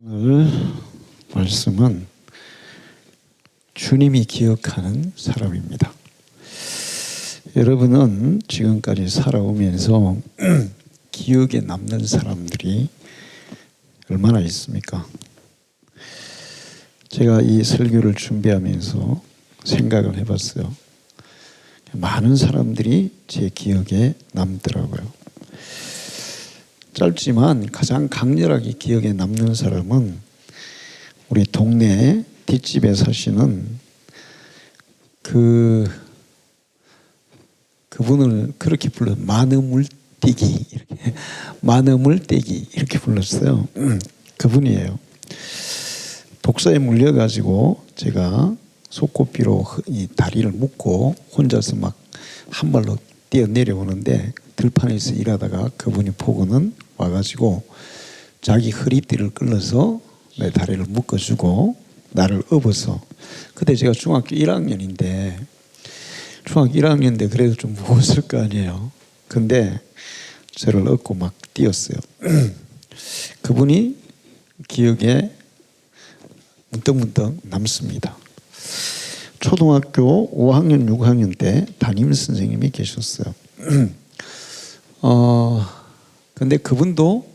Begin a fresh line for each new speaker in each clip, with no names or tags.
오늘 말씀은 주님이 기억하는 사람입니다. 여러분은 지금까지 살아오면서 기억에 남는 사람들이 얼마나 있습니까? 제가 이 설교를 준비하면서 생각을 해봤어요. 많은 사람들이 제 기억에 남더라고요. 짧지만 가장 강렬하게 기억에 남는 사람은 우리 동네 뒷집에 사시는 그분을 그렇게 불러 마느물떼기 이렇게 마느물떼기 이렇게 불렀어요. 그분이에요. 독사에 물려가지고 제가 속고삐로 이 다리를 묶고 혼자서 막 한 발로 뛰어 내려오는데 들판에서 일하다가 그분이 보고는 와가지고 자기 허리띠를 끌어서 내 다리를 묶어주고 나를 업어서, 그때 제가 중학교 1학년인데 그래도 좀 무거웠을 거 아니에요. 근데 저를 업고 막 뛰었어요. 그분이 기억에 문득문득 남습니다. 초등학교 5학년, 6학년 때 담임 선생님이 계셨어요. 근데 그분도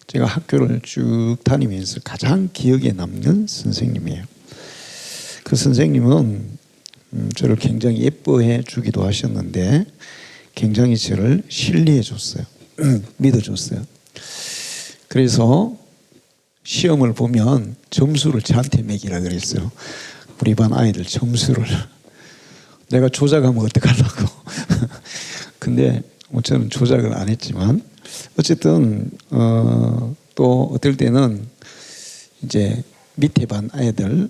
제가 학교를 쭉 다니면서 가장 기억에 남는 선생님이에요. 그 선생님은 저를 굉장히 예뻐해 주기도 하셨는데 굉장히 저를 신뢰해 줬어요. 믿어줬어요. 그래서 시험을 보면 점수를 저한테 매기라 그랬어요. 우리 반 아이들 점수를. 내가 조작하면 어떡하려고. 근데 저는 조작을 안 했지만 어쨌든 또 어떨 때는 이제 밑에 반 아이들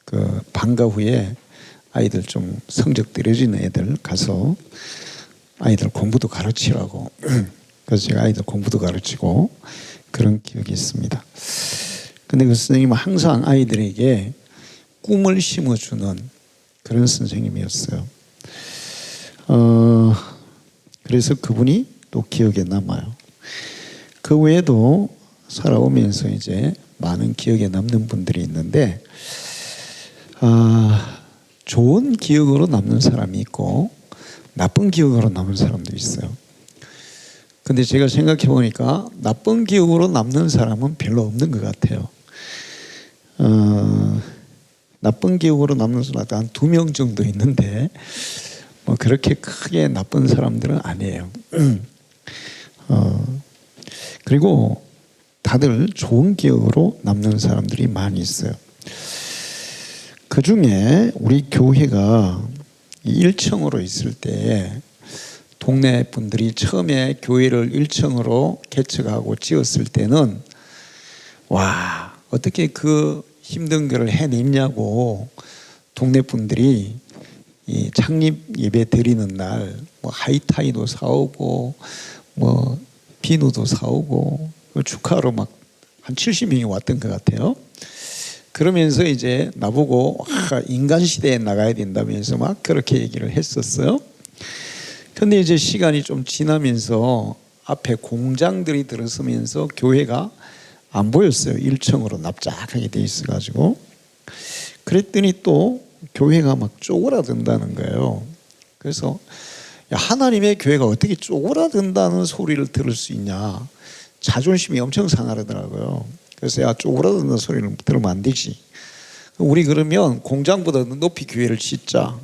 그 방과 후에 아이들 좀 성적 떨어지는 애들 가서 아이들 공부도 가르치라고. 그래서 제가 아이들 공부도 가르치고 그런 기억이 있습니다. 근데 그 선생님은 항상 아이들에게 꿈을 심어주는 그런 선생님이었어요. 그래서 그분이 또 기억에 남아요. 그 외에도 살아오면서 이제 많은 기억에 남는 분들이 있는데, 좋은 기억으로 남는 사람이 있고 나쁜 기억으로 남는 사람도 있어요. 근데 제가 생각해 보니까 나쁜 기억으로 남는 사람은 별로 없는 것 같아요. 나쁜 기억으로 남는 사람 한 2명 정도 있는데 뭐 그렇게 크게 나쁜 사람들은 아니에요. 그리고 다들 좋은 기억으로 남는 사람들이 많이 있어요. 그 중에 우리 교회가 1층으로 있을 때 동네 분들이 처음에 교회를 1층으로 개척하고 지었을 때는 와, 어떻게 그 힘든 거를 해냈냐고 동네 분들이 이 창립 예배 드리는 날 뭐 하이타이도 사오고 뭐 비누도 사오고 축하로 막 한 70명이 왔던 것 같아요. 그러면서 이제 나보고 인간 시대에 나가야 된다면서 막 그렇게 얘기를 했었어요. 근데 이제 시간이 좀 지나면서 앞에 공장들이 들어서면서 교회가 안 보였어요. 1층으로 납작하게 돼 있어가지고. 그랬더니 또 교회가 막 쪼그라든다는 거예요. 그래서 야, 하나님의 교회가 어떻게 쪼그라든다는 소리를 들을 수 있냐. 자존심이 엄청 상하더라고요. 그래서 야, 쪼그라든다는 소리를 들으면 안 되지. 우리 그러면 공장보다 높이 교회를 짓자.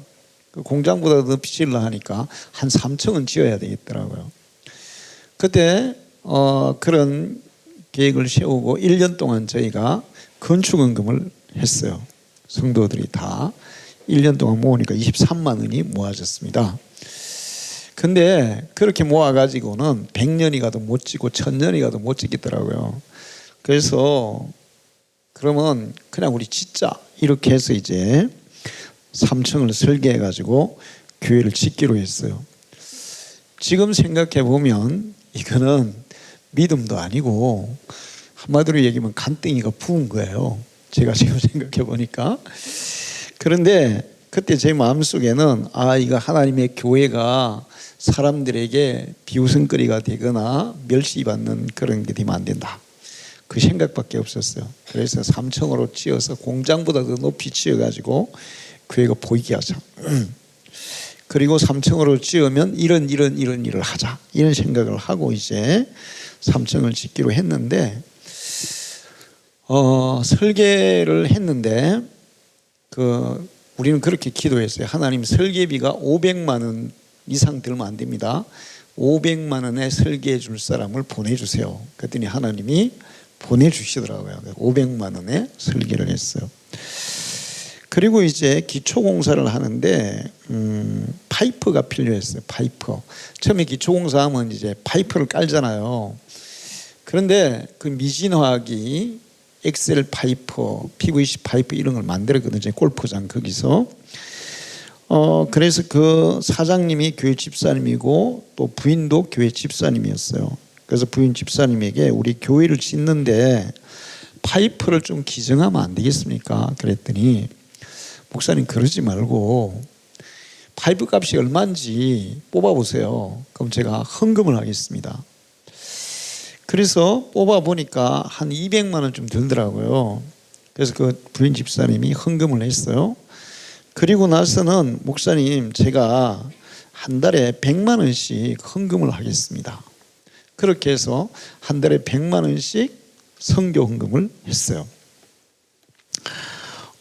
공장보다 높이 지으려 하니까 한 3층은 지어야 되겠더라고요. 그때 그런 계획을 세우고 1년 동안 저희가 건축원금을 했어요. 성도들이 다 1년 동안 모으니까 23만 원이 모아졌습니다. 근데 그렇게 모아가지고는 100년이 가도 못 짓고 1000년이 가도 못 짓겠더라고요. 그래서 그러면 그냥 우리 짓자 이렇게 해서 이제 3층을 설계해가지고 교회를 짓기로 했어요. 지금 생각해 보면 이거는 믿음도 아니고 한마디로 얘기하면 간땡이가 부은 거예요. 제가 지금 생각해 보니까. 그런데 그때 제 마음속에는 이거 하나님의 교회가 사람들에게 비웃음거리가 되거나 멸시받는 그런 게 되면 안 된다. 그 생각밖에 없었어요. 그래서 3층으로 지어서 공장보다 더 높이 지어가지고 교회가 보이게 하자. 그리고 3층으로 지으면 이런 일을 하자, 이런 생각을 하고 이제 3층을 짓기로 했는데 설계를 했는데 우리는 그렇게 기도했어요. 하나님, 설계비가 500만 원 이상 들면 안 됩니다. 500만 원에 설계해 줄 사람을 보내주세요. 그랬더니 하나님이 보내주시더라고요. 500만 원에 설계를 했어요. 그리고 이제 기초공사를 하는데 파이프가 필요했어요. 파이프. 처음에 기초공사하면 이제 파이프를 깔잖아요. 그런데 그 미진화학이 엑셀 파이프, PVC 파이프 이런 걸 만들었거든요. 골프장 거기서. 그래서 그 사장님이 교회 집사님이고 또 부인도 교회 집사님이었어요. 그래서 부인 집사님에게 우리 교회를 짓는데 파이프를 좀 기증하면 안 되겠습니까? 그랬더니 목사님, 그러지 말고 파이프 값이 얼마인지 뽑아보세요. 그럼 제가 헌금을 하겠습니다. 그래서 뽑아보니까 한 200만 원 좀 들더라고요. 그래서 그 부인 집사님이 헌금을 했어요. 그리고 나서는 목사님, 제가 한 달에 100만 원씩 헌금을 하겠습니다. 그렇게 해서 한 달에 100만 원씩 선교 헌금을 했어요.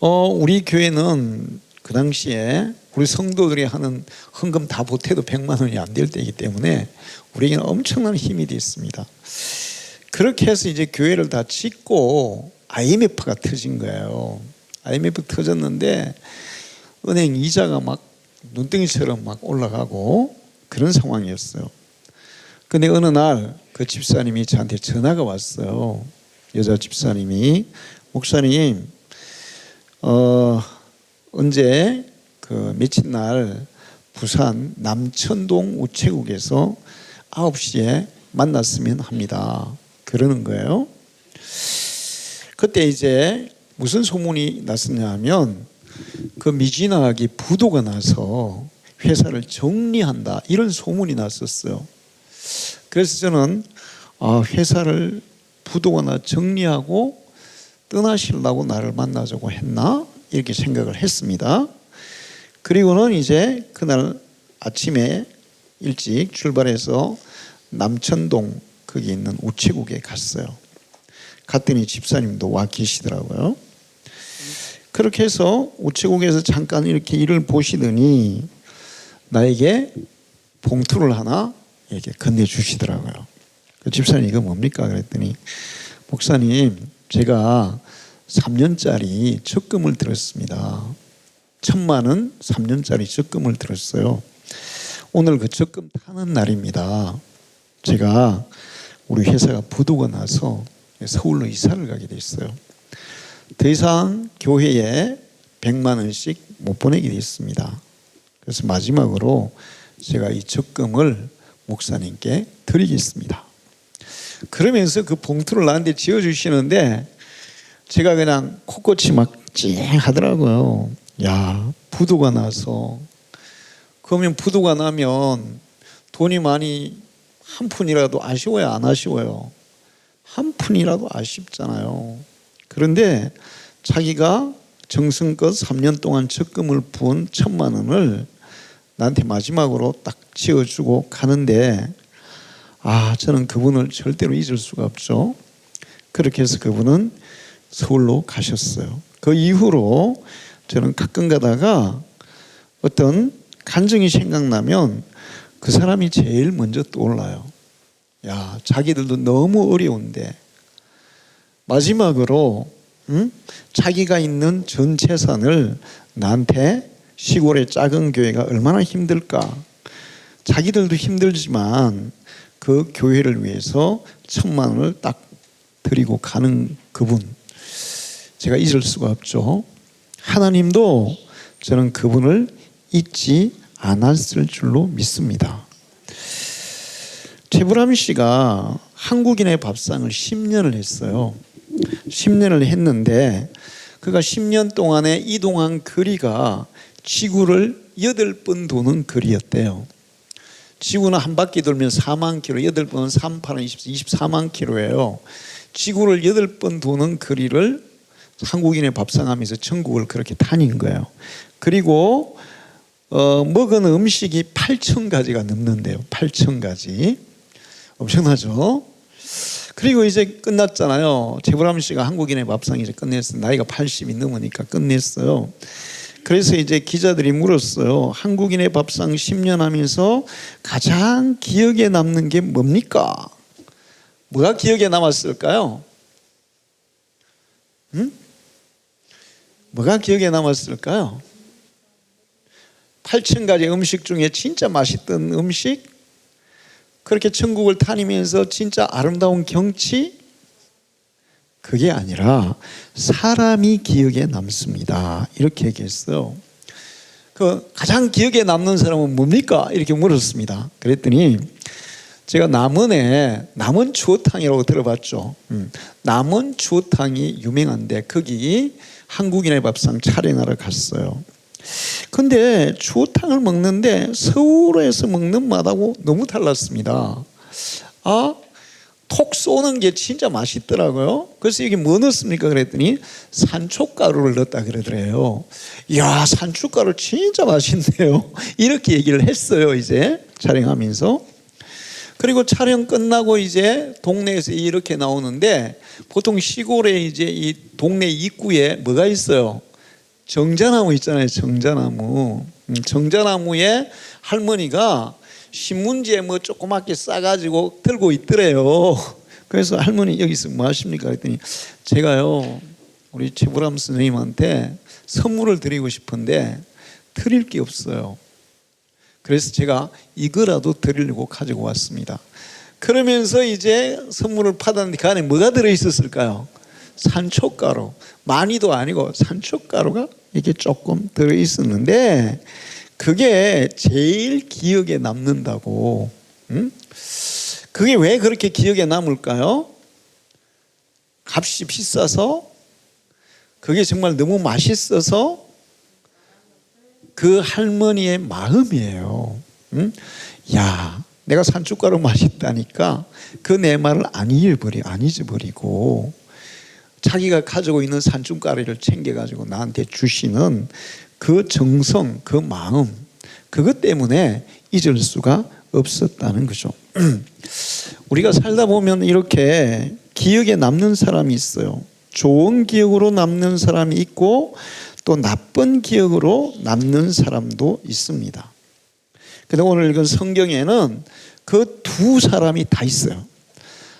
우리 교회는 그 당시에 우리 성도들이 하는 헌금 다 보태도 100만 원이 안 될 때이기 때문에 우리에게는 엄청난 힘이 됐습니다. 그렇게 해서 이제 교회를 다 짓고 IMF가 터진 거예요. IMF 터졌는데 은행 이자가 막 눈덩이처럼 막 올라가고 그런 상황이었어요. 근데 어느 날 그 집사님이 저한테 전화가 왔어요. 여자 집사님이, 목사님, 언제 그 며칠 날 부산 남천동 우체국에서 9시에 만났으면 합니다. 그러는 거예요. 그때 이제 무슨 소문이 났었냐 하면 그 미진학이 부도가 나서 회사를 정리한다, 이런 소문이 났었어요. 그래서 저는 회사를 부도가 나 정리하고 떠나시려고 나를 만나자고 했나, 이렇게 생각을 했습니다. 그리고는 이제 그날 아침에 일찍 출발해서 남천동 거기 있는 우체국에 갔어요. 갔더니 집사님도 와 계시더라고요. 그렇게 해서 우체국에서 잠깐 이렇게 일을 보시더니 나에게 봉투를 하나 이렇게 건네주시더라고요. 그 집사님, 이거 뭡니까? 그랬더니, 목사님, 제가 3년짜리 적금을 들었습니다. 1,000만 원 3년짜리 적금을 들었어요. 오늘 그 적금 타는 날입니다. 제가 우리 회사가 부도가 나서 서울로 이사를 가게 됐어요. 더 이상 교회에 100만 원씩 못 보내게 됐습니다. 그래서 마지막으로 제가 이 적금을 목사님께 드리겠습니다. 그러면서 그 봉투를 나한테 지어주시는데 제가 그냥 코끝이 막 찡하더라고요. 야, 부도가 나서, 그러면 부도가 나면 돈이 많이 한 푼이라도 아쉬워요, 안 아쉬워요? 한 푼이라도 아쉽잖아요. 그런데 자기가 정성껏 3년 동안 적금을 부은 1,000만 원을 나한테 마지막으로 딱 지어주고 가는데, 저는 그분을 절대로 잊을 수가 없죠. 그렇게 해서 그분은 서울로 가셨어요. 그 이후로 저는 가끔 가다가 어떤 간증이 생각나면 그 사람이 제일 먼저 떠올라요. 야, 자기들도 너무 어려운데 마지막으로 자기가 있는 전 재산을 나한테, 시골의 작은 교회가 얼마나 힘들까. 자기들도 힘들지만 그 교회를 위해서 1,000만 원을 딱 드리고 가는 그분, 제가 잊을 수가 없죠. 하나님도 저는 그분을 잊지 않았을 줄로 믿습니다. 최불암 씨가 한국인의 밥상을 10년을 했어요. 10년을 했는데 그가 10년 동안에 이동한 거리가 지구를 8번 도는 거리였대요. 지구는 한 바퀴 돌면 4만 킬로, 8번은 3, 8은 24만 킬로예요. 지구를 8번 도는 거리를 한국인의 밥상하면서 전국을 그렇게 다닌 거예요. 그리고 먹은 음식이 8,000가지가 넘는데요. 8,000가지. 엄청나죠? 그리고 이제 끝났잖아요. 제브람 씨가 한국인의 밥상 이제 끝냈어요. 나이가 80이 넘으니까 끝냈어요. 그래서 이제 기자들이 물었어요. 한국인의 밥상 10년 하면서 가장 기억에 남는 게 뭡니까? 뭐가 기억에 남았을까요? 뭐가 기억에 남았을까요? 8,000가지 음식 중에 진짜 맛있던 음식, 그렇게 천국을 다니면서 진짜 아름다운 경치, 그게 아니라 사람이 기억에 남습니다. 이렇게 얘기했어요. 그 가장 기억에 남는 사람은 뭡니까? 이렇게 물었습니다. 그랬더니 제가 남원 추어탕이라고 들어봤죠. 남원 추어탕이 유명한데 거기 한국인의 밥상 촬영하러 갔어요. 근데 추어탕을 먹는데 서울에서 먹는 맛하고 너무 달랐습니다. 톡 쏘는 게 진짜 맛있더라고요. 그래서 여기 뭐 넣습니까? 그랬더니 산초가루를 넣었다 그러더래요. 이야, 산초가루 진짜 맛있네요. 이렇게 얘기를 했어요. 이제 촬영하면서. 그리고 촬영 끝나고 이제 동네에서 이렇게 나오는데 보통 시골에 이제 이 동네 입구에 뭐가 있어요? 정자나무 있잖아요. 정자나무. 정자나무에 할머니가 신문지에 뭐 조그맣게 싸가지고 들고 있더래요. 그래서 할머니 여기서 뭐 하십니까? 그랬더니 제가요 우리 최보람 선생님한테 선물을 드리고 싶은데 드릴 게 없어요. 그래서 제가 이거라도 드리려고 가지고 왔습니다. 그러면서 이제 선물을 받았는데 그 안에 뭐가 들어있었을까요? 산초가루. 많이도 아니고 산초가루가 이게 조금 들어있었는데 그게 제일 기억에 남는다고. 그게 왜 그렇게 기억에 남을까요? 값이 비싸서, 그게 정말 너무 맛있어서, 그 할머니의 마음이에요. 야, 내가 산초가루 맛있다니까 그 내 말을 안 잊어버리고 자기가 가지고 있는 산초가루를 챙겨가지고 나한테 주시는 그 정성, 그 마음, 그것 때문에 잊을 수가 없었다는 거죠. 우리가 살다 보면 이렇게 기억에 남는 사람이 있어요. 좋은 기억으로 남는 사람이 있고 또 나쁜 기억으로 남는 사람도 있습니다. 근데 오늘 읽은 성경에는 그 두 사람이 다 있어요.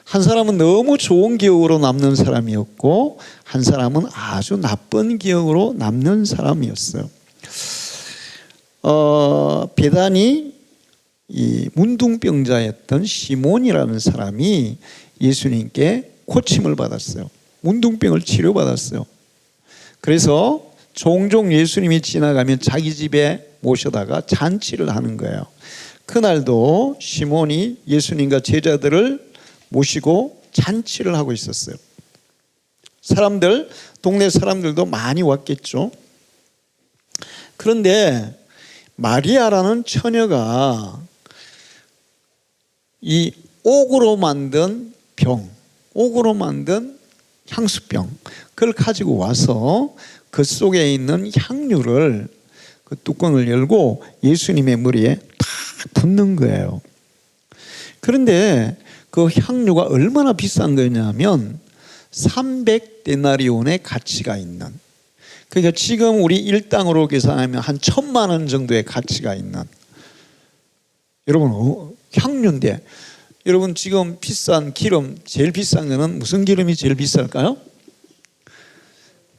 한 사람은 너무 좋은 기억으로 남는 사람이었고 한 사람은 아주 나쁜 기억으로 남는 사람이었어요. 베단이 이 문둥병자였던 시몬이라는 사람이 예수님께 고침을 받았어요. 문둥병을 치료받았어요. 그래서 종종 예수님이 지나가면 자기 집에 모셔다가 잔치를 하는 거예요. 그날도 시몬이 예수님과 제자들을 모시고 잔치를 하고 있었어요. 동네 사람들도 많이 왔겠죠. 그런데 마리아라는 처녀가 이 옥으로 만든 향수병, 그걸 가지고 와서 그 속에 있는 향유를, 그 뚜껑을 열고 예수님의 머리에 탁 붓는 거예요. 그런데 그 향유가 얼마나 비싼 거냐면 300데나리온의 가치가 있는, 그러니까 지금 우리 일당으로 계산하면 한 1,000만 원 정도의 가치가 있는, 여러분 향유인데, 여러분 지금 비싼 기름, 제일 비싼 거는 무슨 기름이 제일 비쌀까요?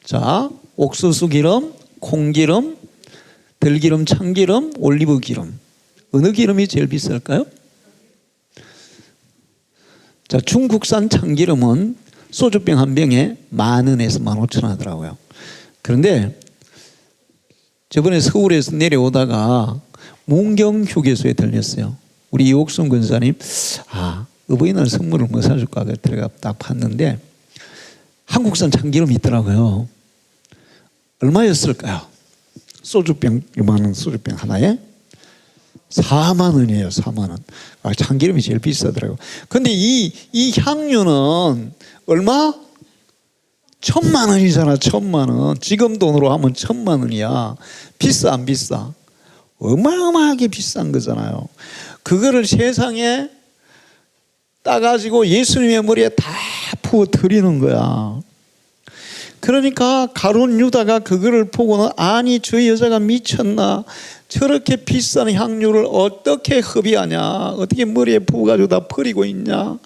자, 옥수수 기름, 콩기름, 들기름, 참기름, 올리브 기름. 어느 기름이 제일 비쌀까요? 자, 중국산 참기름은 소주병 한 병에 10,000원에서 15,000원 하더라고요. 그런데 저번에 서울에서 내려오다가 문경 휴게소에 들렸어요. 우리 이옥순 권사님, 어버이날 선물을 뭐 사줄까 들어가 딱 봤는데 한국산 참기름이 있더라고요. 얼마였을까요? 소주병, 요만한 소주병 하나에 4만 원이에요. 4만 원. 참기름이 제일 비싸더라고요. 근데 이 향유는 얼마? 1,000만 원이잖아. 1,000만 원. 지금 돈으로 하면 1,000만 원이야. 비싸 안 비싸? 어마어마하게 비싼 거잖아요. 그거를 세상에 따가지고 예수님의 머리에 다 부어 드리는 거야. 그러니까 가룟 유다가 그거를 보고는 아니 저 여자가 미쳤나, 저렇게 비싼 향유를 어떻게 흡입하냐, 어떻게 머리에 부어가지고 다 버리고 있냐,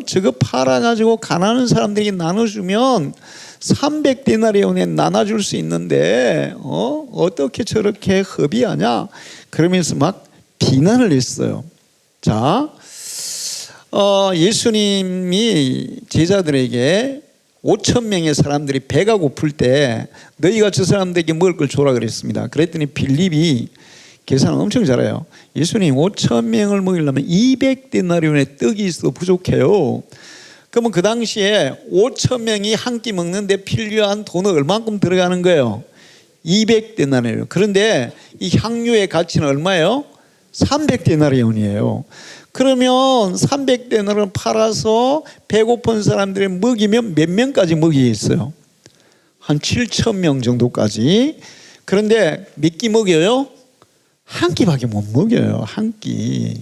저거 팔아가지고 가난한 사람들에게 나눠주면 300데나리온에 나눠줄 수 있는데 어떻게 저렇게 흡입하냐, 그러면서 막 비난을 했어요. 자, 예수님이 제자들에게 5,000명의 사람들이 배가 고플 때 너희가 저 사람들에게 먹을 걸 줘라 그랬습니다. 그랬더니 빌립이 계산을 엄청 잘해요. 예수님 5,000명을 먹이려면 200데나리온의 떡이 있어도 부족해요. 그러면 그 당시에 5,000명이 한 끼 먹는데 필요한 돈은 얼마만큼 들어가는 거예요? 200데나리온. 그런데 이 향유의 가치는 얼마예요? 300데나리온이에요. 그러면 300데나리온 팔아서 배고픈 사람들이 먹이면 몇 명까지 먹이겠어요? 한 7,000명 정도까지. 그런데 몇 끼 먹여요? 한 끼밖에 못 먹여요. 한 끼.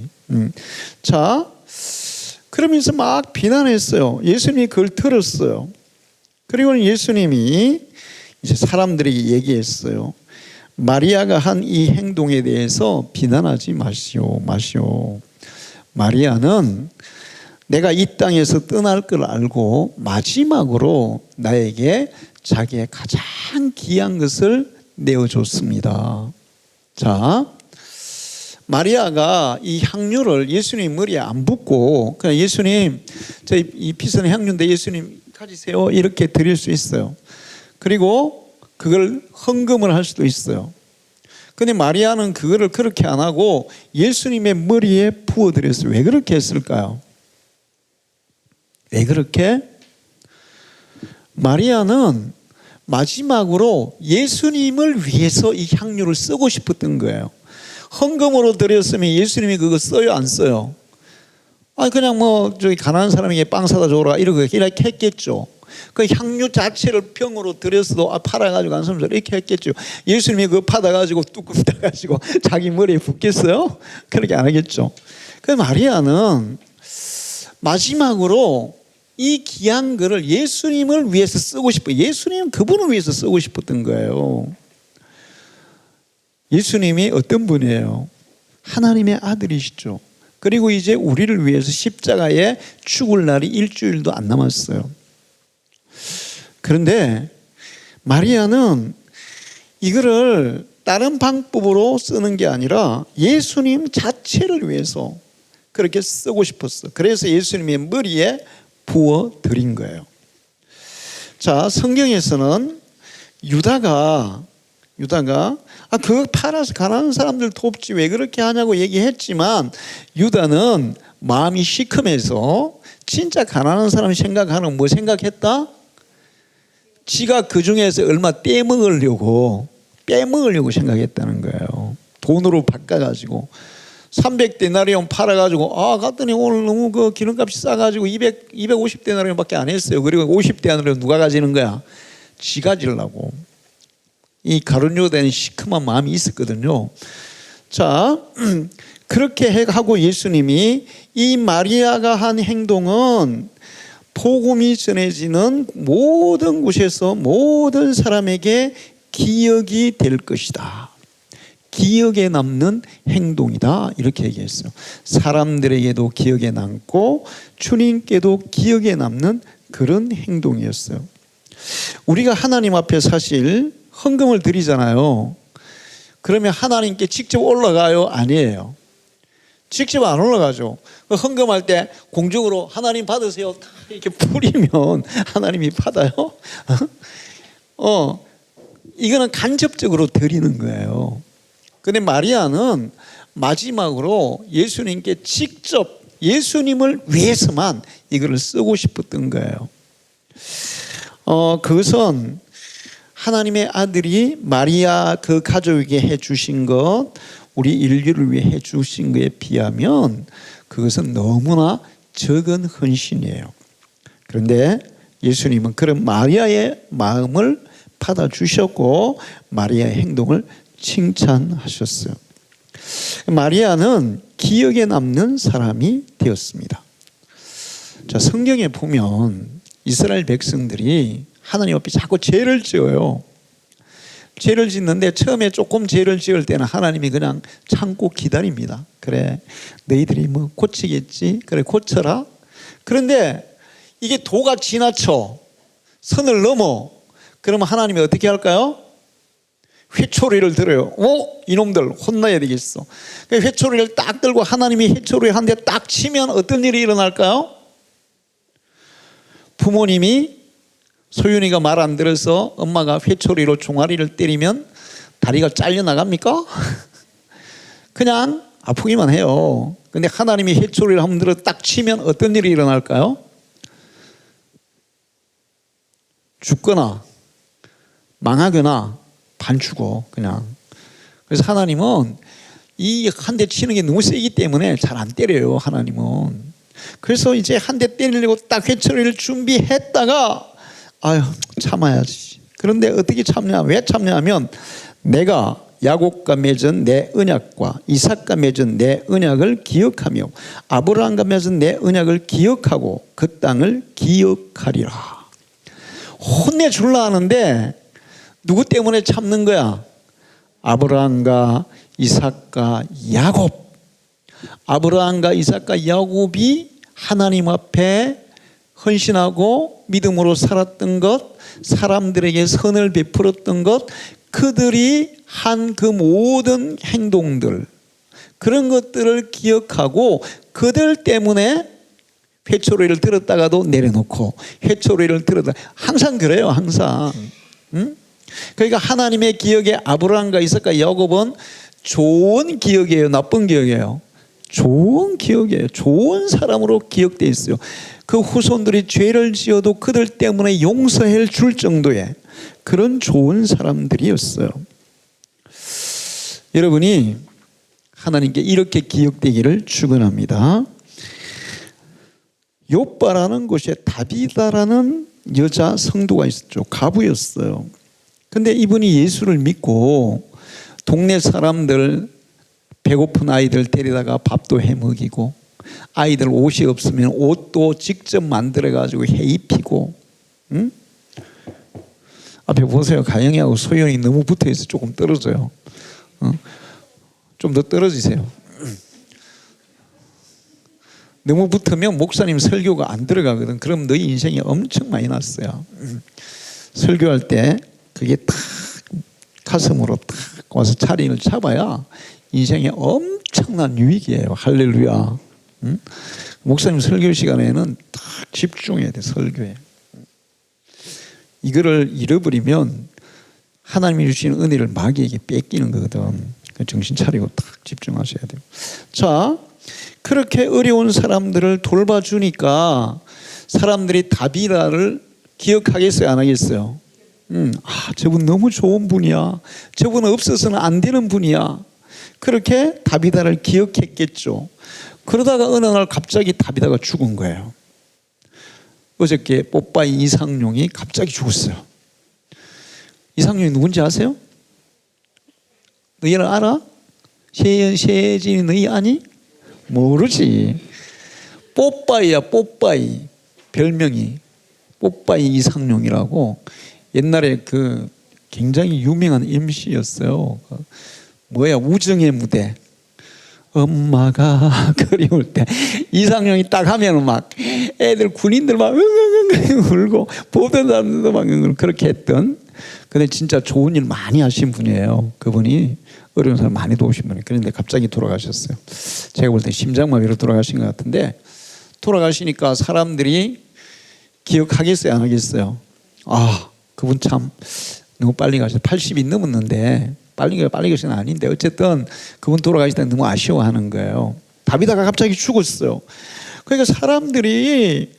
자, 그러면서 막 비난했어요. 예수님이 그걸 들었어요. 그리고는 예수님이 이제 사람들에게 얘기했어요. 마리아가 한 이 행동에 대해서 비난하지 마시오. 마리아는 내가 이 땅에서 떠날 걸 알고 마지막으로 나에게 자기의 가장 귀한 것을 내어줬습니다. 자, 마리아가 이 향유를 예수님 머리에 안 붓고 그냥 예수님 저 이 비싼 향유인데 예수님 가지세요 이렇게 드릴 수 있어요. 그리고 그걸 헌금을 할 수도 있어요. 근데 마리아는 그거를 그렇게 안 하고 예수님의 머리에 부어드렸어요. 왜 그렇게 했을까요? 왜 그렇게? 마리아는 마지막으로 예수님을 위해서 이 향유를 쓰고 싶었던 거예요. 헌금으로 드렸으면 예수님이 그거 써요, 안 써요? 아니 그냥 뭐 저기 가난한 사람에게 빵 사다 줘라 이렇게 했겠죠. 그 향유 자체를 병으로 들였어도 팔아가지고 안 쓰면 이렇게 했겠죠. 예수님이 그거 받아가지고 뚜껑 따가지고 자기 머리에 붓겠어요? 그렇게 안 하겠죠. 그 마리아는 마지막으로 이 귀한 거를 예수님을 위해서 쓰고 싶어요. 예수님 그분을 위해서 쓰고 싶었던 거예요. 예수님이 어떤 분이에요? 하나님의 아들이시죠. 그리고 이제 우리를 위해서 십자가에 죽을 날이 일주일도 안 남았어요. 그런데 마리아는 이거를 다른 방법으로 쓰는 게 아니라 예수님 자체를 위해서 그렇게 쓰고 싶었어. 그래서 예수님의 머리에 부어 드린 거예요. 자, 성경에서는 유다가 그거 팔아서 가난한 사람들 돕지 왜 그렇게 하냐고 얘기했지만 유다는 마음이 시커매서 진짜 가난한 사람 생각하는 뭐 생각했다? 지가 그 중에서 얼마 빼먹으려고 생각했다는 거예요. 돈으로 바꿔가지고 300데나리온 팔아가지고 갔더니 오늘 너무 그 기름값이 싸가지고 250데나리온 밖에 안 했어요. 그리고 50데나리온 누가 가지는 거야? 지 가지려고. 이 가룟 유다에는 시큼한 마음이 있었거든요. 자, 그렇게 하고 예수님이 이 마리아가 한 행동은 복음이 전해지는 모든 곳에서 모든 사람에게 기억이 될 것이다. 기억에 남는 행동이다. 이렇게 얘기했어요. 사람들에게도 기억에 남고 주님께도 기억에 남는 그런 행동이었어요. 우리가 하나님 앞에 사실 헌금을 드리잖아요. 그러면 하나님께 직접 올라가요? 아니에요. 직접 안 올라가죠. 헌금할 때 공중으로 하나님 받으세요 이렇게 뿌리면 하나님이 받아요? 이거는 간접적으로 드리는 거예요. 근데 마리아는 마지막으로 예수님께 직접 예수님을 위해서만 이거를 쓰고 싶었던 거예요. 그것은 하나님의 아들이 마리아 그 가족에게 해 주신 것, 우리 인류를 위해 해주신 것에 비하면 그것은 너무나 적은 헌신이에요. 그런데 예수님은 그런 마리아의 마음을 받아주셨고 마리아의 행동을 칭찬하셨어요. 마리아는 기억에 남는 사람이 되었습니다. 자, 성경에 보면 이스라엘 백성들이 하나님 앞에 자꾸 죄를 지어요. 죄를 짓는데 처음에 조금 죄를 지을 때는 하나님이 그냥 참고 기다립니다. 그래, 너희들이 뭐 고치겠지? 그래, 고쳐라. 그런데 이게 도가 지나쳐 선을 넘어. 그러면 하나님이 어떻게 할까요? 회초리를 들어요. 이놈들 혼나야 되겠어. 회초리를 딱 들고 하나님이 회초리 한 대 딱 치면 어떤 일이 일어날까요? 부모님이 소윤이가 말 안 들어서 엄마가 회초리로 종아리를 때리면 다리가 잘려나갑니까? 그냥 아프기만 해요. 근데 하나님이 회초리를 한번 들어 딱 치면 어떤 일이 일어날까요? 죽거나 망하거나 반죽어 그냥. 그래서 하나님은 이 한 대 치는 게 너무 세기 때문에 잘 안 때려요. 하나님은. 그래서 이제 한 대 때리려고 딱 회초리를 준비했다가 아유 참아야지. 그런데 어떻게 참냐? 왜 참냐면 내가 야곱과 맺은 내 언약과 이삭과 맺은 내 언약을 기억하며 아브라함과 맺은 내 언약을 기억하고 그 땅을 기억하리라. 혼내주려 하는데 누구 때문에 참는 거야? 아브라함과 이삭과 야곱. 아브라함과 이삭과 야곱이 하나님 앞에 헌신하고 믿음으로 살았던 것, 사람들에게 선을 베풀었던 것, 그들이 한 그 모든 행동들, 그런 것들을 기억하고 그들 때문에 회초리를 들었다가도 내려놓고 회초리를 들었다. 항상 그래요. 항상. 응? 그러니까 하나님의 기억에 아브라함과 이삭과 야곱은 좋은 기억이에요? 나쁜 기억이에요? 좋은 기억이에요. 좋은 사람으로 기억되어 있어요. 그 후손들이 죄를 지어도 그들 때문에 용서해 줄 정도의 그런 좋은 사람들이었어요. 여러분이 하나님께 이렇게 기억되기를 축원합니다. 욥바라는 곳에 다비다라는 여자 성도가 있었죠. 가부였어요. 근데 이분이 예수를 믿고 동네 사람들 배고픈 아이들 데리다가 밥도 해 먹이고 아이들 옷이 없으면 옷도 직접 만들어 가지고 해 입히고. 응? 앞에 보세요. 가영이하고 소연이 너무 붙어 있어. 조금 떨어져요. 좀 더 떨어지세요. 너무 붙으면 목사님 설교가 안 들어가거든. 그럼 너희 인생이 엄청 많이 났어요. 설교할 때 그게 탁 가슴으로 탁 와서 자리를 잡아야 인생에 엄청난 유익이에요. 할렐루야. 응? 목사님 설교 시간에는 딱 집중해야 돼. 설교에. 이거를 잃어버리면 하나님이 주시는 은혜를 마귀에게 뺏기는 거거든. 정신 차리고 딱 집중하셔야 돼요. 자, 그렇게 어려운 사람들을 돌봐주니까 사람들이 다비다를 기억하겠어요? 안 하겠어요? 저분 너무 좋은 분이야. 저분 없어서는 안 되는 분이야. 그렇게 다비다를 기억했겠죠. 그러다가 어느 날 갑자기 다비다가 죽은 거예요. 어저께 뽀빠이 이상용이 갑자기 죽었어요. 이상용이 누군지 아세요? 너희는 알아? 세진이 너희 아니? 모르지. 뽀빠이야. 뽀빠이. 별명이 뽀빠이 이상용이라고. 옛날에 그 굉장히 유명한 MC였어요. 뭐야, 우정의 무대. 엄마가 그리울 때 이상용이 딱 하면은 막 애들 군인들 막 응응응 울고 보던 사람들도 막 그렇게 했던. 근데 진짜 좋은 일 많이 하신 분이에요. 그분이 어려운 사람 많이 도우신 분이에요. 그런데 갑자기 돌아가셨어요. 제가 볼 때 심장마비로 돌아가신 것 같은데, 돌아가시니까 사람들이 기억하겠어요? 안 하겠어요? 아, 그분 참 너무 빨리 가셨어요. 80이 넘었는데 빨리 가신 건 아닌데 어쨌든 그분 돌아가실 때 너무 아쉬워하는 거예요. 다비다가 갑자기 죽었어요. 그러니까 사람들이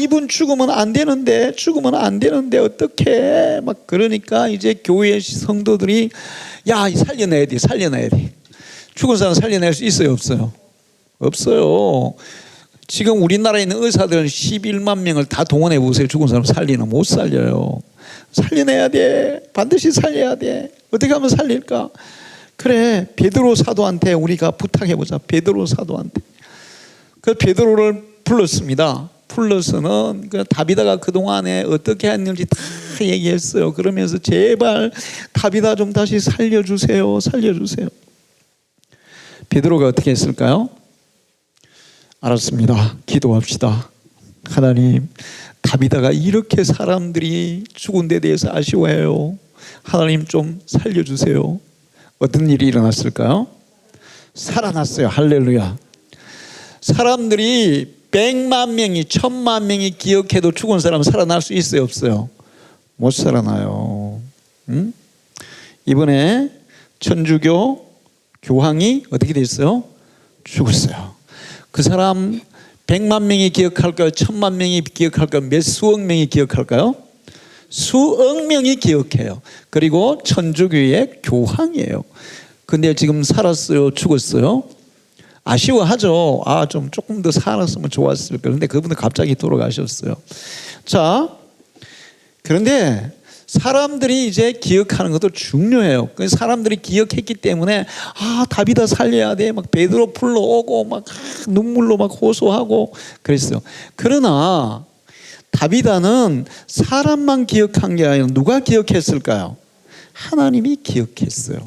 이분 죽으면 안 되는데 어떡해 막 그러니까 이제 교회 성도들이 야, 살려내야 돼. 죽은 사람 살려낼 수 있어요, 없어요? 없어요. 지금 우리나라에 있는 의사들은 11만 명을 다 동원해 보세요. 죽은 사람 살리나? 못 살려요. 살려내야 돼. 반드시 살려야 돼. 어떻게 하면 살릴까? 그래, 베드로 사도한테 우리가 부탁해보자. 베드로 사도한테. 그 베드로를 불렀습니다. 불러서는 그 다비다가 그동안에 어떻게 했는지 다 얘기했어요. 그러면서 제발 다비다 좀 다시 살려주세요. 살려주세요. 베드로가 어떻게 했을까요? 알았습니다. 기도합시다. 하나님, 다비다가 이렇게 사람들이 죽은 데 대해서 아쉬워해요. 하나님 좀 살려주세요. 어떤 일이 일어났을까요? 살아났어요. 할렐루야. 사람들이 100만 명이 1000만 명이 기억해도 죽은 사람 살아날 수 있어요, 없어요? 못 살아나요. 응? 이번에 천주교 교황이 어떻게 됐어요? 죽었어요. 그 사람 100만 명이 기억할까요? 1000만 명이 기억할까요? 몇 수억 명이 기억할까요? 수억 명이 기억해요. 그리고 천주교의 교황이에요. 근데 지금 살았어요? 죽었어요? 아쉬워하죠. 조금 더 살았으면 좋았을 거예요. 그런데 그분은 갑자기 돌아가셨어요. 자, 그런데 사람들이 이제 기억하는 것도 중요해요. 사람들이 기억했기 때문에 다비다 살려야 돼. 막 베드로 불러오고 막 눈물로 막 호소하고 그랬어요. 그러나 다비다는 사람만 기억한 게 아니라 누가 기억했을까요? 하나님이 기억했어요.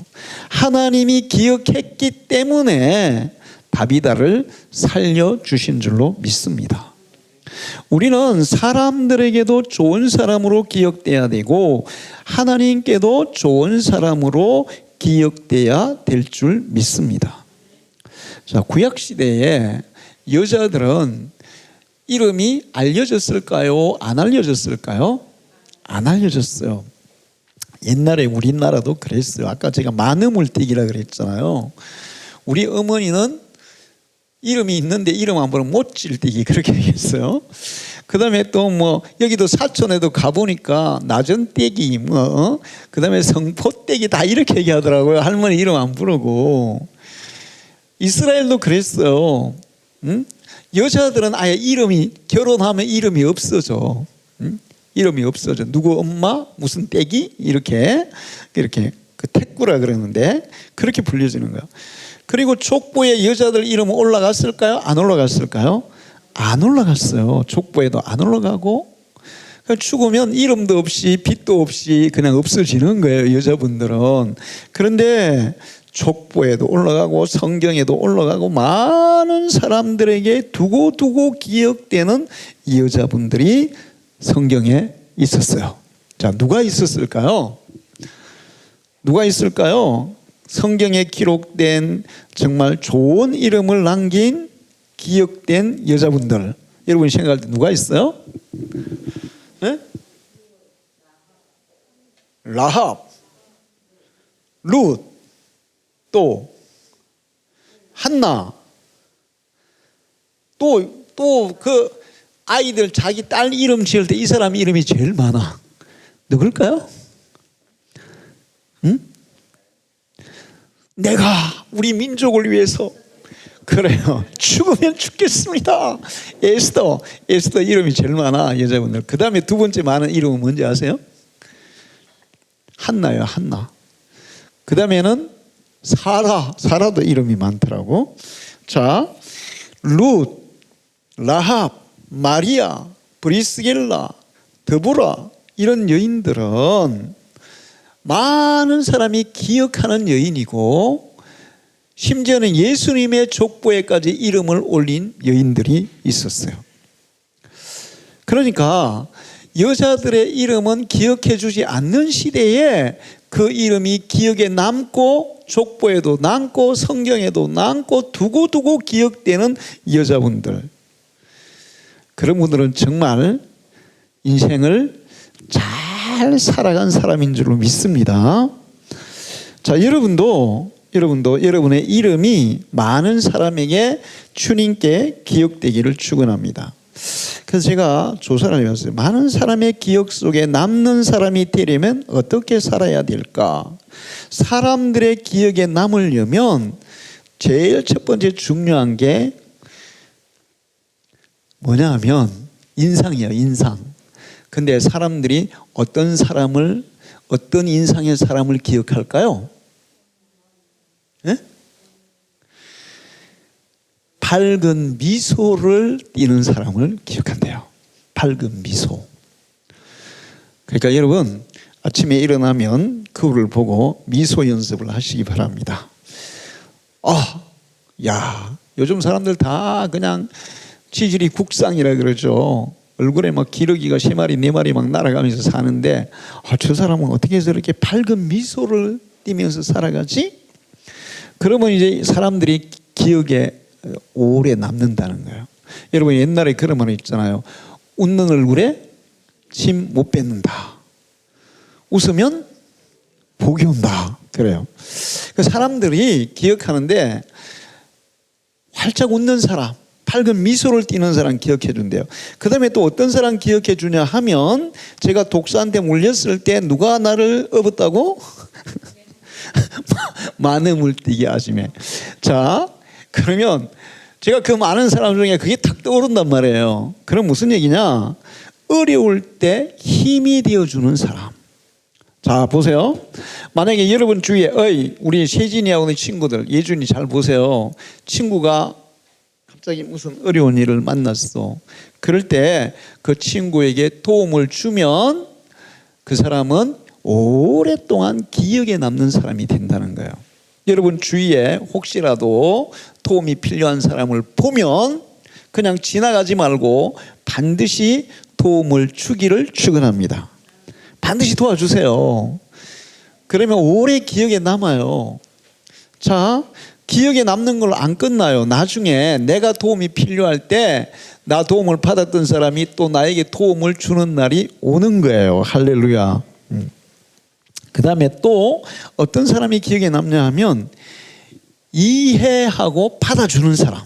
하나님이 기억했기 때문에 다비다를 살려주신 줄로 믿습니다. 우리는 사람들에게도 좋은 사람으로 기억돼야 되고 하나님께도 좋은 사람으로 기억돼야 될 줄 믿습니다. 자, 구약시대에 여자들은 이름이 알려졌을까요? 안 알려졌을까요? 안 알려졌어요. 옛날에 우리나라도 그랬어요. 아까 제가 마느물띠기라 그랬잖아요. 우리 어머니는 이름이 있는데 이름 안 부르면 못질띠기 그렇게 얘기했어요. 그 다음에 또 여기도 사촌에도 가보니까 낮은떼기 그 다음에 성포떼기 다 이렇게 얘기하더라고요. 할머니 이름 안 부르고. 이스라엘도 그랬어요. 응? 여자들은 아예 이름이 결혼하면 이름이 없어져. 응? 이름이 없어져. 누구 엄마 무슨 떼기 이렇게 그 택구라 그러는데 그렇게 불려지는 거예요. 그리고 족보에 여자들 이름 올라갔을까요? 안 올라갔을까요? 안 올라갔어요. 족보에도 안 올라가고 죽으면 이름도 없이 빚도 없이 그냥 없어지는 거예요. 여자분들은. 그런데 족보에도 올라가고 성경에도 올라가고 많은 사람들에게 두고두고 기억되는 이 여자분들이 성경에 있었어요. 자, 누가 있었을까요? 누가 있을까요? 성경에 기록된 정말 좋은 이름을 남긴 기억된 여자분들, 여러분이 생각할 때 누가 있어요? 네? 라합, 룻, 또 한나, 또 그 아이들 자기 딸 이름 지을 때 이 사람 이름이 제일 많아. 누굴까요? 응? 내가 우리 민족을 위해서 그래요. 죽으면 죽겠습니다. 에스더 이름이 제일 많아, 여자분들. 그 다음에 두 번째 많은 이름은 뭔지 아세요? 한나요, 한나. 그 다음에는 사라도 이름이 많더라고. 자, 룻, 라합, 마리아, 브리스길라, 드보라 이런 여인들은 많은 사람이 기억하는 여인이고 심지어는 예수님의 족보에까지 이름을 올린 여인들이 있었어요. 그러니까 여자들의 이름은 기억해 주지 않는 시대에 그 이름이 기억에 남고 족보에도 남고 성경에도 남고 두고두고 기억되는 여자분들, 그런 분들은 정말 인생을 잘 살아간 사람인 줄로 믿습니다. 자, 여러분도 여러분의 이름이 많은 사람에게 주님께 기억되기를 축원합니다. 그래서 제가 조사를 해봤어요. 많은 사람의 기억 속에 남는 사람이 되려면 어떻게 살아야 될까? 사람들의 기억에 남으려면 제일 첫 번째 중요한 게 뭐냐 하면 인상이에요. 인상. 근데 사람들이 어떤 인상의 사람을 기억할까요? 예? 밝은 미소를 띠는 사람을 기억한대요. 밝은 미소. 그러니까 여러분 아침에 일어나면 거울을 보고 미소 연습을 하시기 바랍니다. 야, 요즘 사람들 다 그냥 치질이 국상이라 그러죠. 얼굴에 막 기러기가 3마리 4마리 막 날아가면서 사는데 저 사람은 어떻게 저렇게 밝은 미소를 띠면서 살아가지? 그러면 이제 사람들이 기억에 오래 남는다는 거예요. 여러분 옛날에 그런 말 있잖아요. 웃는 얼굴에 침 못 뱉는다. 웃으면 복이 온다. 그래요. 사람들이 기억하는데 활짝 웃는 사람, 밝은 미소를 띠는 사람 기억해 준대요. 그 다음에 또 어떤 사람 기억해 주냐 하면 제가 독사한테 물렸을 때 누가 나를 업었다고? 많은 물뛰기 아침에. 자, 그러면 제가 그 많은 사람 중에 그게 탁 떠오른단 말이에요. 그럼 무슨 얘기냐? 어려울 때 힘이 되어주는 사람. 자, 보세요. 만약에 여러분 주위에 우리 세진이하고 친구들, 예준이 잘 보세요. 친구가 갑자기 무슨 어려운 일을 만났어. 그럴 때 그 친구에게 도움을 주면 그 사람은 오랫동안 기억에 남는 사람이 된다는 거예요. 여러분 주위에 혹시라도 도움이 필요한 사람을 보면 그냥 지나가지 말고 반드시 도움을 주기를 축원합니다. 반드시 도와주세요. 그러면 오래 기억에 남아요. 자, 기억에 남는 걸로 안 끝나요. 나중에 내가 도움이 필요할 때 나 도움을 받았던 사람이 또 나에게 도움을 주는 날이 오는 거예요. 할렐루야. 그 다음에 또 어떤 사람이 기억에 남냐 하면 이해하고 받아주는 사람.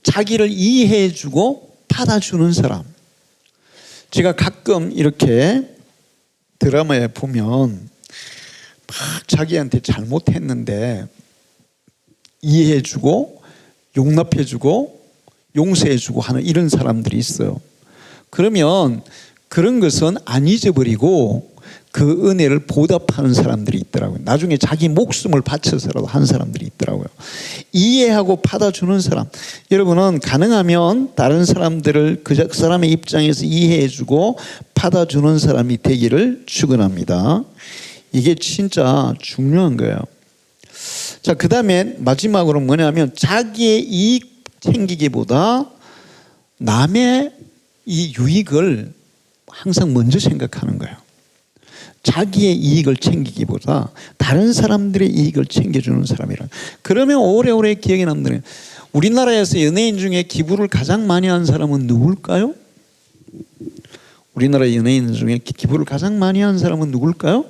자기를 이해해주고 받아주는 사람. 제가 가끔 이렇게 드라마에 보면 막 자기한테 잘못했는데 이해해주고 용납해주고 용서해주고 하는 이런 사람들이 있어요. 그러면 그런 것은 안 잊어버리고 그 은혜를 보답하는 사람들이 있더라고요. 나중에 자기 목숨을 바쳐서라도 한 사람들이 있더라고요. 이해하고 받아주는 사람. 여러분은 가능하면 다른 사람들을 그 사람의 입장에서 이해해주고 받아주는 사람이 되기를 축원합니다. 이게 진짜 중요한 거예요. 자, 그 다음에 마지막으로 뭐냐면 자기의 이익 챙기기보다 남의 이 유익을 항상 먼저 생각하는 거예요. 자기의 이익을 챙기기보다 다른 사람들의 이익을 챙겨주는 사람이라. 그러면 오래오래 기억에 남는. 우리나라에서 연예인 중에 기부를 가장 많이 한 사람은 누굴까요? 우리나라 연예인 중에 기부를 가장 많이 한 사람은 누굴까요?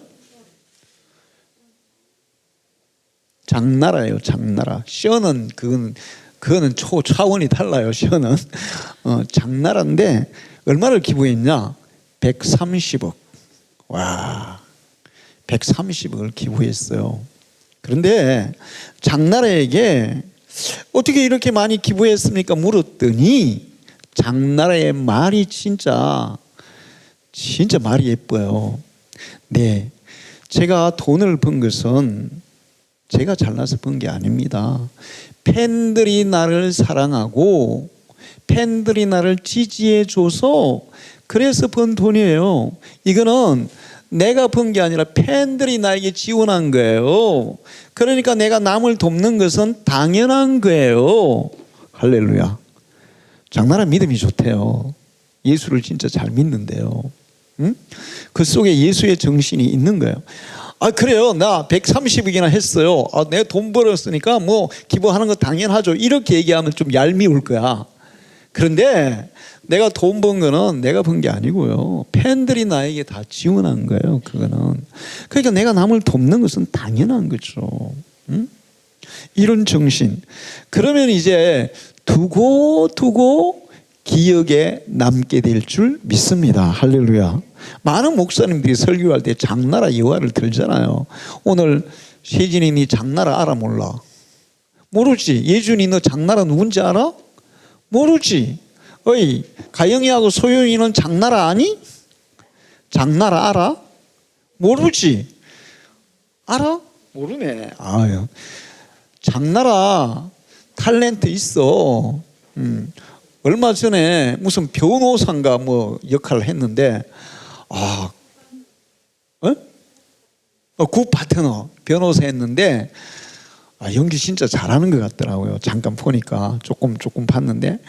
장나라예요. 장나라. 션은 그거는 차원이 달라요. 션은 장나라인데 얼마를 기부했냐? 130억. 와, 130억을 기부했어요. 그런데 장나라에게 어떻게 이렇게 많이 기부했습니까? 물었더니 장나라의 말이 진짜 말이 예뻐요. 네, 제가 돈을 번 것은 제가 잘나서 번 게 아닙니다. 팬들이 나를 사랑하고 팬들이 나를 지지해줘서 그래서 번 돈이에요. 이거는 내가 번 게 아니라 팬들이 나에게 지원한 거예요. 그러니까 내가 남을 돕는 것은 당연한 거예요. 할렐루야. 장나라 믿음이 좋대요. 예수를 진짜 잘 믿는데요. 응? 그 속에 예수의 정신이 있는 거예요. 그래요. 나 130억이나 했어요. 내가 돈 벌었으니까 뭐 기부하는 거 당연하죠. 이렇게 얘기하면 좀 얄미울 거야. 그런데 내가 돈 번 거는 내가 번 게 아니고요. 팬들이 나에게 다 지원한 거예요. 그거는. 그러니까 내가 남을 돕는 것은 당연한 거죠. 응? 이런 정신. 그러면 이제 두고 기억에 남게 될 줄 믿습니다. 할렐루야. 많은 목사님들이 설교할 때 장나라 예화를 들잖아요. 오늘 세진이 네 장나라 알아 몰라? 모르지. 예준이 너 장나라 누군지 알아? 모르지. 어이, 가영이하고 소영이는 장나라 아니? 장나라 알아? 모르지. 알아? 모르네. 아유, 장나라 탤런트 있어. 얼마 전에 무슨 변호사인가 뭐 역할을 했는데, 굿 파트너 변호사 했는데, 연기 진짜 잘하는 것 같더라고요. 잠깐 보니까 조금 봤는데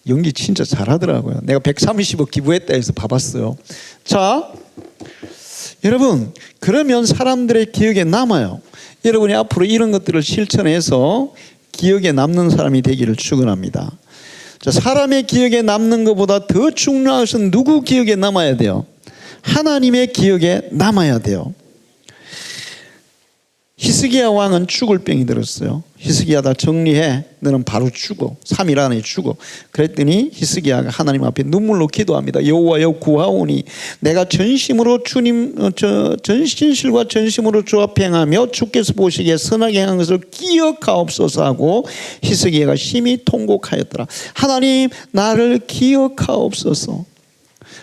연기 진짜 잘하더라고요. 내가 130억 기부했다 해서 봐봤어요. 자, 여러분, 그러면 사람들의 기억에 남아요. 여러분이 앞으로 이런 것들을 실천해서 기억에 남는 사람이 되기를 축원합니다. 자, 사람의 기억에 남는 것보다 더 중요한 것은 누구 기억에 남아야 돼요? 하나님의 기억에 남아야 돼요. 히스기야 왕은 죽을 병이 들었어요. 히스기야 다 정리해. 너는 바로 죽어. 3일 안에 죽어. 그랬더니 히스기야가 하나님 앞에 눈물로 기도합니다. 여호와여 구하오니 내가 전심으로 전신실과 전심으로 주 앞에 행하며 주께서 보시기에 선하게 행한 것을 기억하옵소서 하고 히스기야가 심히 통곡하였더라. 하나님 나를 기억하옵소서.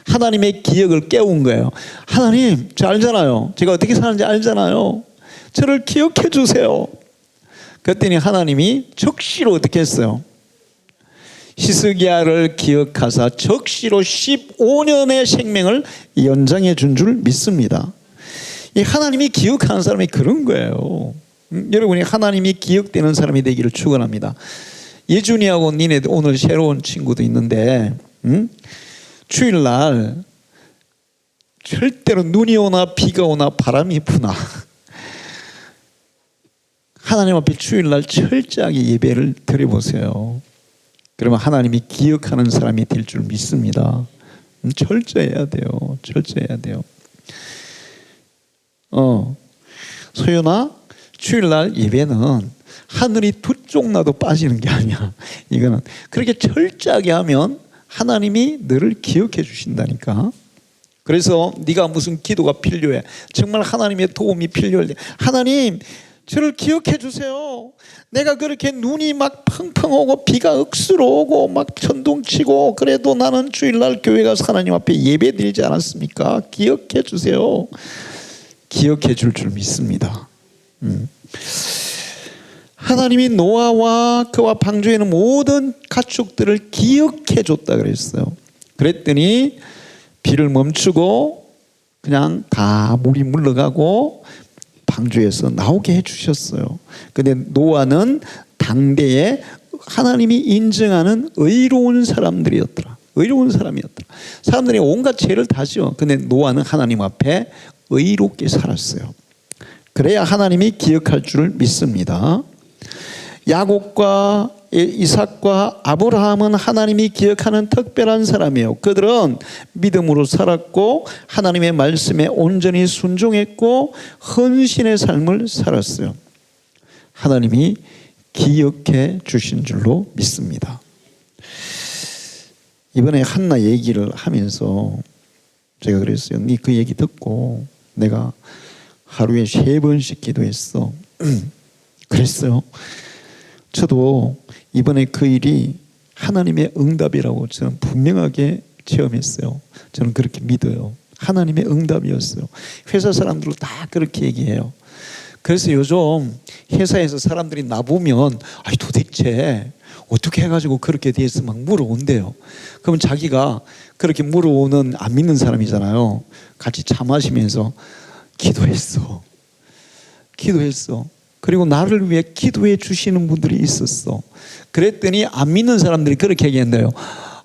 하나님의 기억을 깨운 거예요. 하나님 저 알잖아요. 제가 어떻게 사는지 알잖아요. 저를 기억해 주세요. 그랬더니 하나님이 적시로 어떻게 했어요? 히스기야를 기억하사 적시로 15년의 생명을 연장해 준 줄 믿습니다. 이 하나님이 기억하는 사람이 그런 거예요. 여러분이 하나님이 기억되는 사람이 되기를 축원합니다. 예준이하고 니네 오늘 새로운 친구도 있는데 주일날 절대로 눈이 오나 비가 오나 바람이 부나 하나님 앞에 주일날 철저하게 예배를 드려보세요. 그러면 하나님이 기억하는 사람이 될 줄 믿습니다. 철저해야 돼요. 철저해야 돼요. 소연아, 주일날 예배는 하늘이 두 쪽 나도 빠지는 게 아니야. 이거는 그렇게 철저하게 하면 하나님이 너를 기억해 주신다니까. 그래서 네가 무슨 기도가 필요해, 정말 하나님의 도움이 필요할 때 하나님 저를 기억해 주세요. 내가 그렇게 눈이 막 펑펑 오고 비가 억수로 오고 막 천둥치고 그래도 나는 주일날 교회 가서 하나님 앞에 예배 드리지 않았습니까? 기억해 주세요. 기억해 줄 믿습니다. 하나님이 노아와 그와 방주에 있는 모든 가축들을 기억해 줬다 그랬어요. 그랬더니 비를 멈추고 그냥 다 물이 물러가고 방주에서 나오게 해주셨어요. 그런데 노아는 당대에 하나님이 인정하는 의로운 사람들이었더라. 의로운 사람이었더라. 사람들이 온갖 죄를 다죠. 그런데 노아는 하나님 앞에 의롭게 살았어요. 그래야 하나님이 기억할 줄 믿습니다. 야곱과 이삭과 아브라함은 하나님이 기억하는 특별한 사람이에요. 그들은 믿음으로 살았고 하나님의 말씀에 온전히 순종했고 헌신의 삶을 살았어요. 하나님이 기억해 주신 줄로 믿습니다. 이번에 한나 얘기를 하면서 제가 그랬어요. 네 그 얘기 듣고 내가 하루에 3번씩 기도했어. 그랬어요. 저도 이번에 그 일이 하나님의 응답이라고 저는 분명하게 체험했어요. 저는 그렇게 믿어요. 하나님의 응답이었어요. 회사 사람들도 다 그렇게 얘기해요. 그래서 요즘 회사에서 사람들이 나보면 아니 도대체 어떻게 해가지고 그렇게 돼서 막 물어온대요. 그러면 자기가 그렇게 물어오는 안 믿는 사람이잖아요. 같이 차 마시면서 기도했어. 그리고 나를 위해 기도해 주시는 분들이 있었어. 그랬더니 안 믿는 사람들이 그렇게 얘기한대요.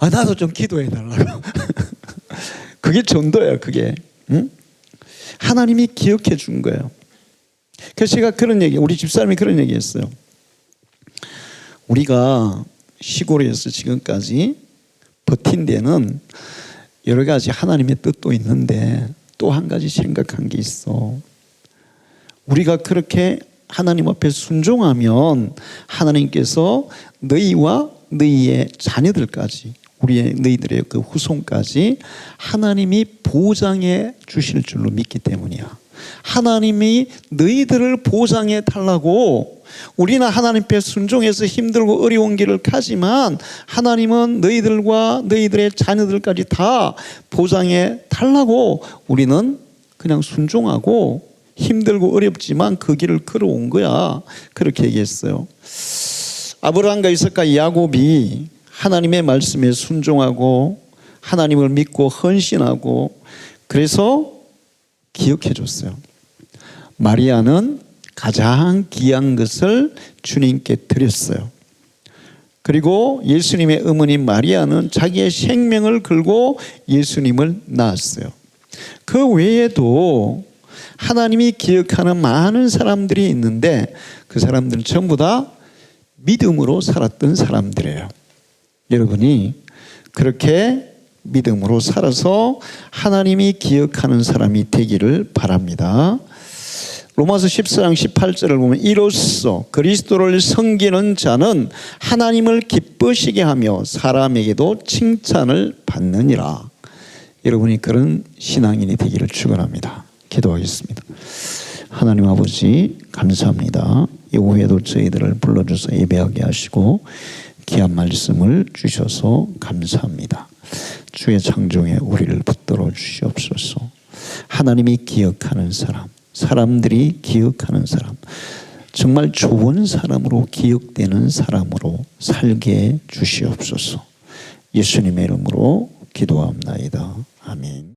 나도 좀 기도해 달라고. 그게 전도예요. 그게. 응? 하나님이 기억해 준 거예요. 그래서 제가 그런 얘기, 우리 집사람이 그런 얘기 했어요. 우리가 시골에서 지금까지 버틴 데는 여러 가지 하나님의 뜻도 있는데 또 한 가지 생각한 게 있어. 우리가 그렇게 하나님 앞에 순종하면 하나님께서 너희와 너희의 자녀들까지 너희들의 그 후손까지 하나님이 보장해 주실 줄로 믿기 때문이야. 하나님이 너희들을 보장해 달라고 우리는 하나님께 순종해서 힘들고 어려운 길을 가지만 하나님은 너희들과 너희들의 자녀들까지 다 보장해 달라고 우리는 그냥 순종하고 힘들고 어렵지만 그 길을 걸어온 거야. 그렇게 얘기했어요. 아브라함과 이삭과 야곱이 하나님의 말씀에 순종하고 하나님을 믿고 헌신하고 그래서 기억해 줬어요. 마리아는 가장 귀한 것을 주님께 드렸어요. 그리고 예수님의 어머니 마리아는 자기의 생명을 걸고 예수님을 낳았어요. 그 외에도 하나님이 기억하는 많은 사람들이 있는데 그 사람들은 전부 다 믿음으로 살았던 사람들이에요. 여러분이 그렇게 믿음으로 살아서 하나님이 기억하는 사람이 되기를 바랍니다. 로마서 14장 18절을 보면 이로써 그리스도를 섬기는 자는 하나님을 기쁘시게 하며 사람에게도 칭찬을 받느니라. 여러분이 그런 신앙인이 되기를 축원합니다. 기도하겠습니다. 하나님 아버지 감사합니다. 이 오후에도 저희들을 불러주셔서 예배하게 하시고 귀한 말씀을 주셔서 감사합니다. 주의 창조에 우리를 붙들어 주시옵소서. 하나님이 기억하는 사람, 사람들이 기억하는 사람, 정말 좋은 사람으로 기억되는 사람으로 살게 주시옵소서. 예수님의 이름으로 기도합나이다. 아멘.